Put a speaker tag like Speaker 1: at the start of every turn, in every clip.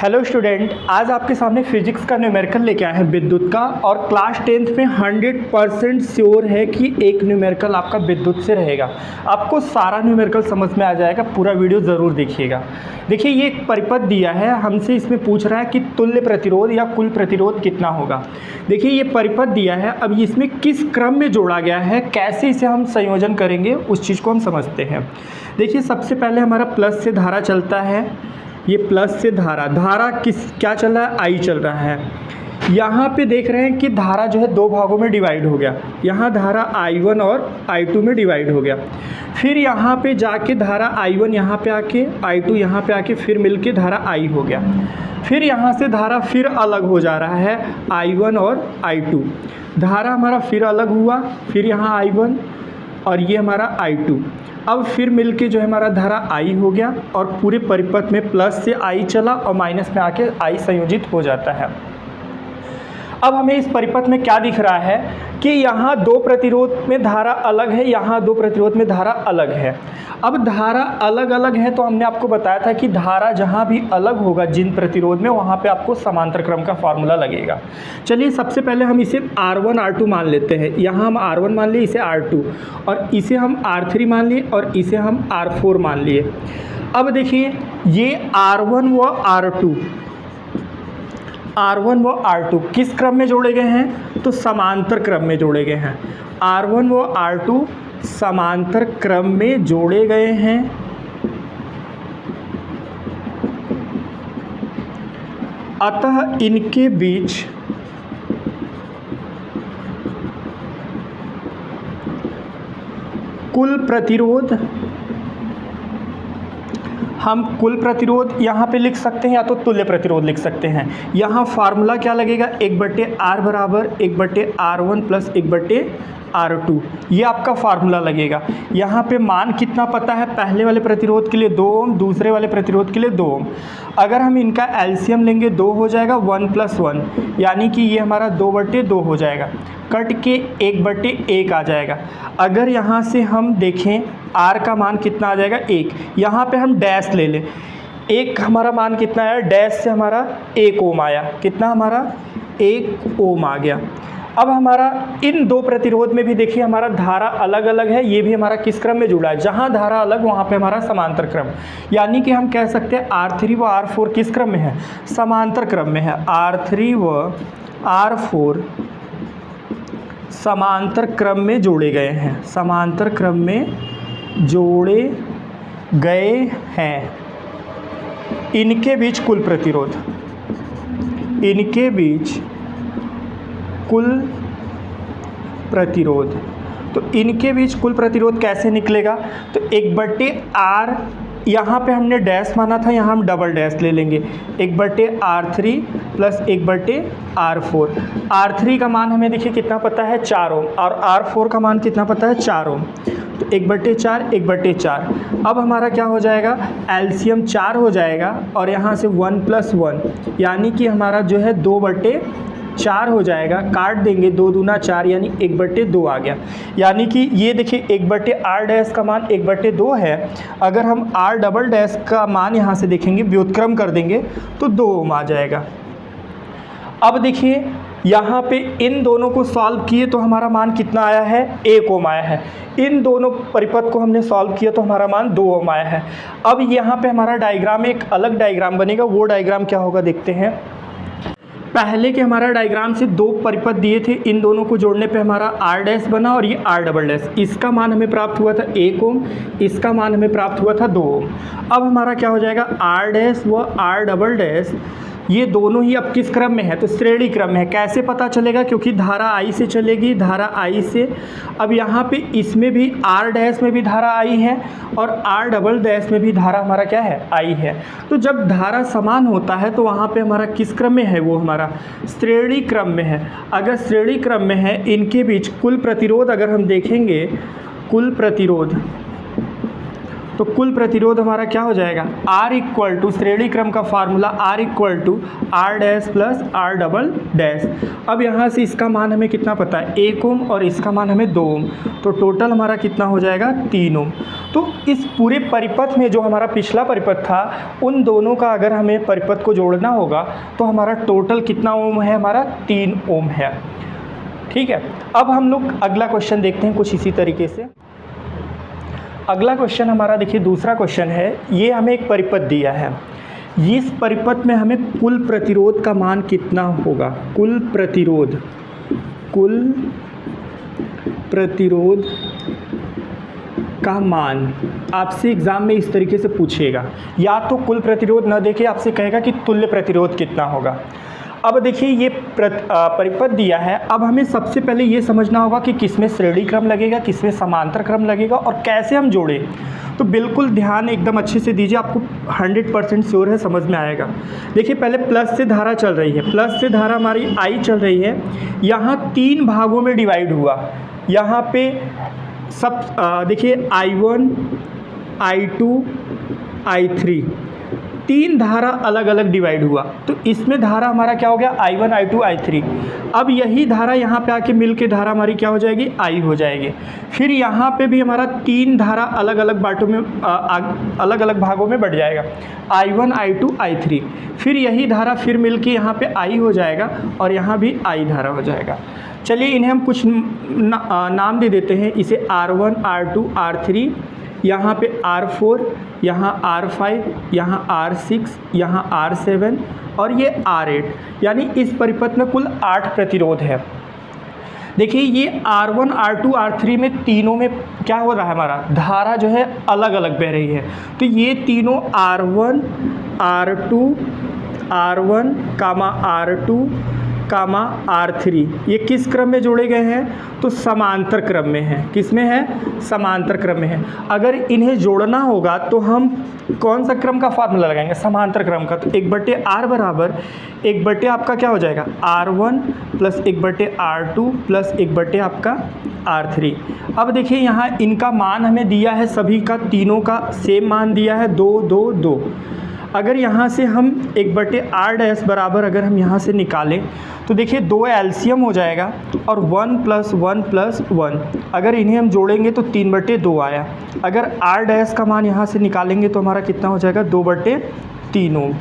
Speaker 1: Hello student, आज आपके सामने फिजिक्स का न्यूमेरिकल लेके आए हैं विद्युत का। और क्लास 10th में 100% श्योर है कि एक न्यूमेरिकल आपका विद्युत से रहेगा। आपको सारा न्यूमेरिकल समझ में आ जाएगा, पूरा वीडियो ज़रूर देखिएगा। देखिए, ये एक परिपथ दिया है, हमसे इसमें पूछ रहा है कि तुल्य प्रतिरोध या कुल प्रतिरोध कितना होगा। देखिए, ये परिपथ दिया है, अब इसमें किस क्रम में जोड़ा गया है, कैसे इसे हम संयोजन करेंगे, उस चीज़ को हम समझते हैं। देखिए, सबसे पहले हमारा प्लस से धारा चलता है। ये प्लस से धारा क्या चल रहा है, आई चल रहा है। यहाँ पे देख रहे हैं कि धारा जो है दो भागों में डिवाइड हो गया। यहाँ धारा I1 और I2 में डिवाइड हो गया। फिर यहाँ पे जाके धारा I1 यहाँ पे आके, I2 यहाँ पे आके फिर मिलके धारा I हो गया। फिर यहाँ से धारा फिर अलग हो जा रहा है, I1 और I2। धारा हमारा फिर अलग हुआ, फिर यहाँ I1 और ये हमारा I2। अब फिर मिलके जो है हमारा धारा I हो गया और पूरे परिपथ में प्लस से I चला और माइनस में आके I संयोजित हो जाता है। अब हमें इस परिपथ में क्या दिख रहा है कि यहाँ दो प्रतिरोध में धारा अलग है, यहाँ दो प्रतिरोध में धारा अलग है। अब धारा अलग अलग है तो हमने आपको बताया था कि धारा जहाँ भी अलग होगा जिन प्रतिरोध में, वहाँ पे आपको समांतर क्रम का फार्मूला लगेगा। चलिए, सबसे पहले हम इसे R1 R2 मान लेते हैं। यहाँ हम R1 मान लिए, इसे R2, और इसे हम R3 मान लिए और इसे हम R4 मान लिए। अब देखिए, ये R1 व R2 किस क्रम में जोड़े गए हैं, तो समांतर क्रम में जोड़े गए हैं। R1 व R2 समांतर क्रम में जोड़े गए हैं। अतः इनके बीच कुल प्रतिरोध, हम कुल प्रतिरोध यहाँ पे लिख सकते हैं या तो तुल्य प्रतिरोध लिख सकते हैं। यहाँ फार्मूला क्या लगेगा, 1/R बराबर 1/R1 प्लस 1/R2, ये आपका फार्मूला लगेगा। यहाँ पे मान कितना पता है, पहले वाले प्रतिरोध के लिए 2 ओम, दूसरे वाले प्रतिरोध के लिए 2 ओम। अगर हम इनका एलसीएम लेंगे 2 हो जाएगा, 1 + 1, यानी कि ये हमारा 2/2 हो जाएगा, कट के 1/1 आ जाएगा। अगर यहाँ से हम देखें R का मान कितना आ जाएगा, 1। यहाँ पे हम डैश ले लें, 1 हमारा मान कितना आया, डैश से हमारा 1 ओम आया। कितना हमारा, 1 ओम आ गया। अब हमारा इन दो प्रतिरोध में भी देखिए हमारा धारा अलग अलग है, ये भी हमारा किस क्रम में जुड़ा है, जहाँ धारा अलग वहाँ पे हमारा समांतर क्रम। यानी कि हम कह सकते हैं R3 व R4 किस क्रम में है, समांतर क्रम में है। R3 व R4 समांतर क्रम में जोड़े गए हैं, समांतर क्रम में जोड़े गए हैं। इनके बीच कुल प्रतिरोध, इनके बीच कुल प्रतिरोध, तो इनके बीच कुल प्रतिरोध कैसे निकलेगा, तो 1/R, यहाँ पे हमने डैश माना था, यहाँ हम डबल डैश ले लेंगे, 1/R3 प्लस 1/R4। R3 का मान हमें देखिए कितना पता है, 4 ओम, और R4 का मान कितना पता है, 4 ओम। तो 1/4 1/4। अब हमारा क्या हो जाएगा, एलसीएम 4 हो जाएगा और यहाँ से 1 + 1, यानी कि हमारा जो है 2/4 हो जाएगा। काट देंगे, 2 दूना 4, यानी 1/2 आ गया। यानी कि ये देखिए 1/R डैश का मान 1/2 है। अगर हम R डबल डैश का मान यहाँ से देखेंगे, व्युत्क्रम कर देंगे तो 2 ओम आ जाएगा। अब देखिए यहाँ पे इन दोनों को सॉल्व किए तो हमारा मान कितना आया है, 1 ओम आया है। इन दोनों परिपथ को हमने सॉल्व किया तो हमारा मान 2 ओम आया है। अब यहाँ पे हमारा डायग्राम, एक अलग डायग्राम बनेगा। वो डायग्राम क्या होगा देखते हैं। पहले के हमारा डायग्राम से दो परिपथ दिए थे, इन दोनों को जोड़ने पे हमारा R डैश बना और ये R डबल डैश। इसका मान हमें प्राप्त हुआ था 1 ओम, इसका मान हमें प्राप्त हुआ था 2 ओम। अब हमारा क्या हो जाएगा, R डैश व R डबल डैश ये दोनों ही अब किस क्रम में है, तो श्रेणी क्रम में है। कैसे पता चलेगा, क्योंकि धारा I से चलेगी, धारा I से। अब यहाँ पे इसमें भी R डैश में भी धारा I है और R डबल डैश में भी धारा हमारा क्या है, I है। तो जब धारा समान होता है तो वहाँ पे हमारा किस क्रम में है, वो हमारा श्रेणी क्रम में है। अगर श्रेणी क्रम में है, इनके बीच कुल प्रतिरोध अगर हम देखेंगे, कुल प्रतिरोध तो कुल प्रतिरोध हमारा क्या हो जाएगा, R इक्वल टू श्रेणी क्रम का formula R equal to R dash plus R double dash. अब यहाँ से इसका मान हमें कितना पता है, 1 ओम, और इसका मान हमें 2 ओम, तो टोटल हमारा कितना हो जाएगा, 3 ओम। तो इस पूरे परिपथ में जो हमारा पिछला परिपथ था, उन दोनों का अगर हमें परिपथ को जोड़ना होगा तो हमारा टोटल कितना ओम है, हमारा 3 ओम है। ठीक है, अब हम लोग अगला क्वेश्चन देखते हैं कुछ इसी तरीके से। अगला क्वेश्चन हमारा देखिए दूसरा क्वेश्चन है, ये हमें एक परिपथ दिया है, इस परिपथ में हमें कुल प्रतिरोध का मान कितना होगा, कुल प्रतिरोध का मान आपसे एग्ज़ाम में इस तरीके से पूछेगा, या तो कुल प्रतिरोध न देखे आपसे कहेगा कि तुल्य प्रतिरोध कितना होगा। अब देखिए ये परिपथ दिया है, अब हमें सबसे पहले ये समझना होगा कि किसमें श्रेणी क्रम लगेगा, किसमें समांतर क्रम लगेगा और कैसे हम जोड़ें। तो बिल्कुल ध्यान एकदम अच्छे से दीजिए, आपको 100% श्योर है समझ में आएगा। देखिए पहले प्लस से धारा चल रही है, प्लस से धारा हमारी I चल रही है, यहाँ 3 भागों में डिवाइड हुआ। यहाँ पे सब देखिए I1, I2, I3 3 धारा अलग अलग डिवाइड हुआ, तो इसमें धारा हमारा क्या हो गया, I1, I2, I3। अब यही धारा यहाँ पे आके मिल के धारा हमारी क्या हो जाएगी, I हो जाएगी। फिर यहाँ पे भी हमारा 3 धारा अलग अलग बाटों में अलग अलग भागों में बढ़ जाएगा, I1, I2, I3। फिर यही धारा फिर मिल के यहाँ पे I हो जाएगा और यहाँ भी I धारा हो जाएगा। चलिए इन्हें हम कुछ नाम दे देते हैं, इसे R1, R2, R3, यहाँ पे R4, यहाँ R5, यहाँ R6, यहाँ R7 और ये R8, यानी इस परिपथ में कुल 8 प्रतिरोध है। देखिए ये R1, R2, R3 में तीनों में क्या हो रहा है, हमारा धारा जो है अलग अलग बह रही है। तो ये तीनों R1, R1, R2, R3 ये किस क्रम में जोड़े गए हैं, तो समांतर क्रम में है। किस में है, समांतर क्रम में है। अगर इन्हें जोड़ना होगा तो हम कौन सा क्रम का फार्मूला लगाएंगे, समांतर क्रम का। तो 1/R बराबर 1/ आपका क्या हो जाएगा, R1 प्लस 1/ R2 प्लस 1/ आपका R3। अब देखिए यहाँ इनका मान हमें दिया है, सभी का तीनों का सेम मान दिया है, 2, 2, 2। अगर यहाँ से हम 1/R डैश बराबर अगर हम यहाँ से निकालें तो देखिए 2 एलसीएम हो जाएगा और 1 + 1 + 1। अगर इन्हें हम जोड़ेंगे तो 3/2 आया। अगर R डैश का मान यहाँ से निकालेंगे तो हमारा कितना हो जाएगा, 2/3 ओम।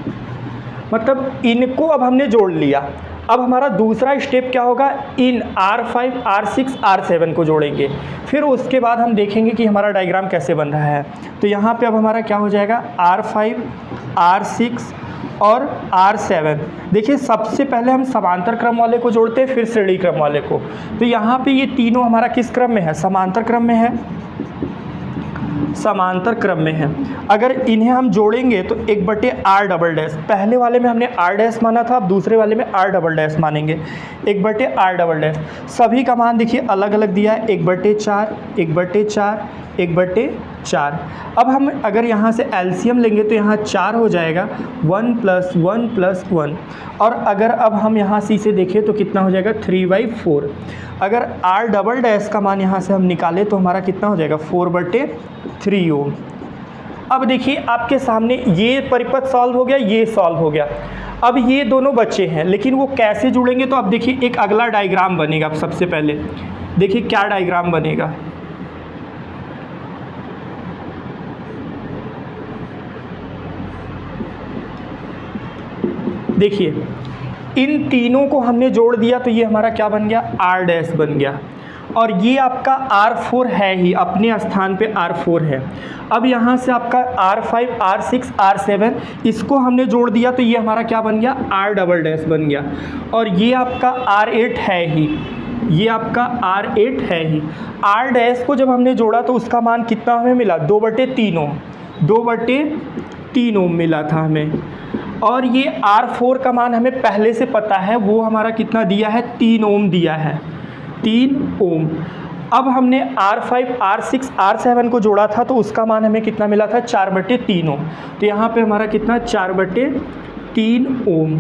Speaker 1: मतलब इनको अब हमने जोड़ लिया। अब हमारा दूसरा स्टेप क्या होगा, इन R5, R6, R7 को जोड़ेंगे। फिर उसके बाद हम देखेंगे कि हमारा डायग्राम कैसे बन रहा है। तो यहाँ पे अब हमारा क्या हो जाएगा, R5, R6 और R7। देखिए सबसे पहले हम समांतर क्रम वाले को जोड़ते हैं, फिर श्रेणी क्रम वाले को। तो यहाँ पे ये तीनों हमारा किस क्रम में है, समांतर क्रम में है, समांतर क्रम में है। अगर इन्हें हम जोड़ेंगे तो 1/R डबल डैश, पहले वाले में हमने R डैश माना था, अब दूसरे वाले में R डबल डैश मानेंगे, 1/R डबल डैश। सभी का मान देखिए अलग अलग दिया है, 1/4, 1/4, 1/4। अब हम अगर यहाँ से एलसीएम लेंगे तो यहाँ 4 हो जाएगा, 1 + 1 + 1। और अगर अब हम यहाँ से इसे देखें तो कितना हो जाएगा, 3/4। अगर R डबल डैश का मान यहाँ से हम निकालें तो हमारा कितना हो जाएगा, 4/3 ओम। अब देखिए आपके सामने ये परिपथ सॉल्व हो गया, ये सॉल्व हो गया। अब ये दोनों बच्चे हैं, लेकिन वो कैसे जुड़ेंगे, तो अब देखिए एक अगला डायग्राम बनेगा। अब सबसे पहले देखिए क्या डायग्राम बनेगा। देखिए इन तीनों को हमने जोड़ दिया तो ये हमारा क्या बन गया, R डैश बन गया। और ये आपका R4 है ही, अपने स्थान पे R4 है। अब यहाँ से आपका R5, R6, R7 इसको हमने जोड़ दिया तो ये हमारा क्या बन गया, R डबल डैश बन गया। और ये आपका R8 है ही, ये आपका R8 है ही। R डैश को जब हमने जोड़ा तो उसका मान कितना हमें मिला, 2/3 ओम, 2/3 ओम मिला था हमें। और ये R4 का मान हमें पहले से पता है, वो हमारा कितना दिया है, 3 ओम दिया है, 3 ओम। अब हमने R5, R6, R7 को जोड़ा था तो उसका मान हमें कितना मिला था, 4/3 ओम। तो यहाँ पे हमारा कितना, 4/3 ओम।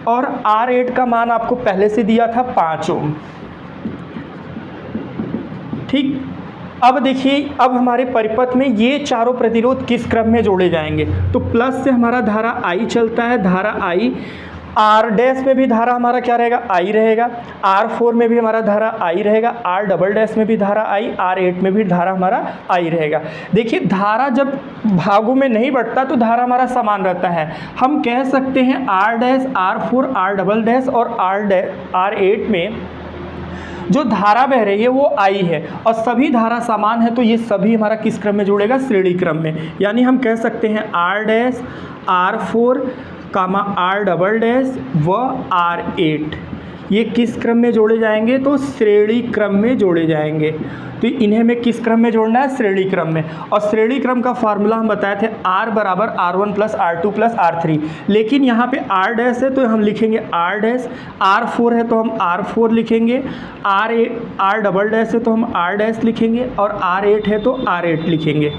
Speaker 1: और R8 का मान आपको पहले से दिया था 5 ओम। ठीक, अब देखिए, अब हमारे परिपथ में ये चारों प्रतिरोध किस क्रम में जोड़े जाएंगे। तो प्लस से हमारा धारा I चलता है, धारा I, R डैश में भी धारा हमारा क्या रहेगा, I रहेगा, R4 में भी हमारा धारा I रहेगा, R डबल डैश में भी धारा I, R8 में भी धारा हमारा I रहेगा। देखिए, धारा जब भागों में नहीं बढ़ता तो धारा हमारा समान रहता है। हम कह सकते हैं R dash, R4, R double dash और R8 में जो धारा बह रही है वो I है और सभी धारा समान है, तो ये सभी हमारा किस क्रम में जुड़ेगा, श्रेणी क्रम में। यानी हम कह सकते हैं R dash, R4, R double dash व R8 ये किस क्रम में जोड़े जाएंगे, तो श्रेणी क्रम में जोड़े जाएंगे। तो इन्हें हमें किस क्रम में जोड़ना है, श्रेणी क्रम में। और श्रेणी क्रम का फार्मूला हम बताए थे R बराबर R1 plus R2 plus R3, लेकिन यहाँ पे R डैश है तो हम लिखेंगे R डैश, R4 है तो हम R4 लिखेंगे, R डबल डैश है तो हम R डैश लिखेंगे और R8 है तो R8 लिखेंगे।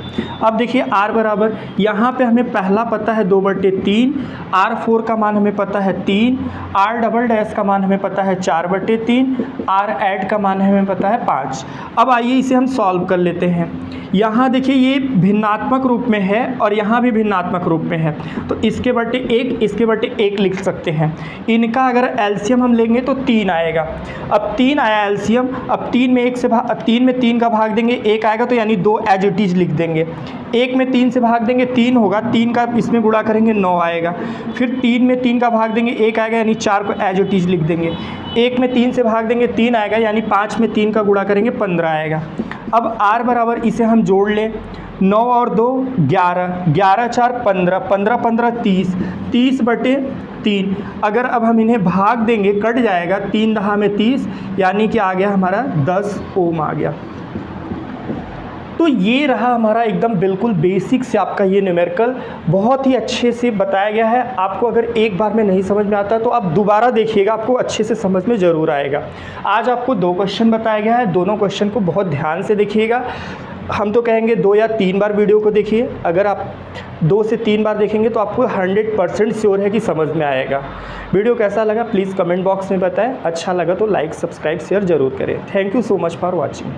Speaker 1: अब देखिए, R बराबर यहाँ पे हमें पहला पता है 2/3, R4 का मान हमें पता है 3, R डबल डैश का मान हमें पता है 4/3, R8 का मान हमें पता है 5। अब आइए इसे हम सॉल्व कर लेते हैं। यहाँ देखिए, ये भिन्नात्मक रूप में है और यहाँ भी भिन्नात्मक रूप में है, तो इसके बटे 1, इसके बटे 1 लिख सकते हैं। इनका अगर एलसीएम हम लेंगे तो 3 आएगा। अब 3 आया एलसीएम, अब 3 में 3 का भाग देंगे 1 आएगा, तो यानी 2 एज इट इज लिख देंगे। 1 में 3 से भाग देंगे 3 होगा, 3 का इसमें गुणा करेंगे 9 आएगा। फिर 3 में 3 का भाग देंगे 1 आएगा, यानी 4 को एज इट इज लिख देंगे। 1 में 3 से भाग देंगे 3 आएगा, यानी 5 में 3 का गुणा करेंगे 15 आएगा। अब R बराबर इसे हम जोड़ लें, 9 और 2 11, 11 4 15, 15 15 30, 30/3। अगर अब हम इन्हें भाग देंगे कट जाएगा, 3 दहा में 30, यानी कि आ गया हमारा 10 ओम आ गया। तो ये रहा हमारा एकदम बिल्कुल बेसिक से आपका ये न्यूमेरिकल, बहुत ही अच्छे से बताया गया है। आपको अगर एक बार में नहीं समझ में आता तो आप दोबारा देखिएगा, आपको अच्छे से समझ में ज़रूर आएगा। आज आपको 2 क्वेश्चन बताया गया है, दोनों क्वेश्चन को बहुत ध्यान से देखिएगा। हम तो कहेंगे 2 या 3 बार वीडियो को देखिए। अगर आप 2 से 3 बार देखेंगे तो आपको 100% श्योर है कि समझ में आएगा। वीडियो कैसा लगा प्लीज़ कमेंट बॉक्स में बताएं। अच्छा लगा तो लाइक, सब्सक्राइब, शेयर ज़रूर करें। Thank you so much for watching.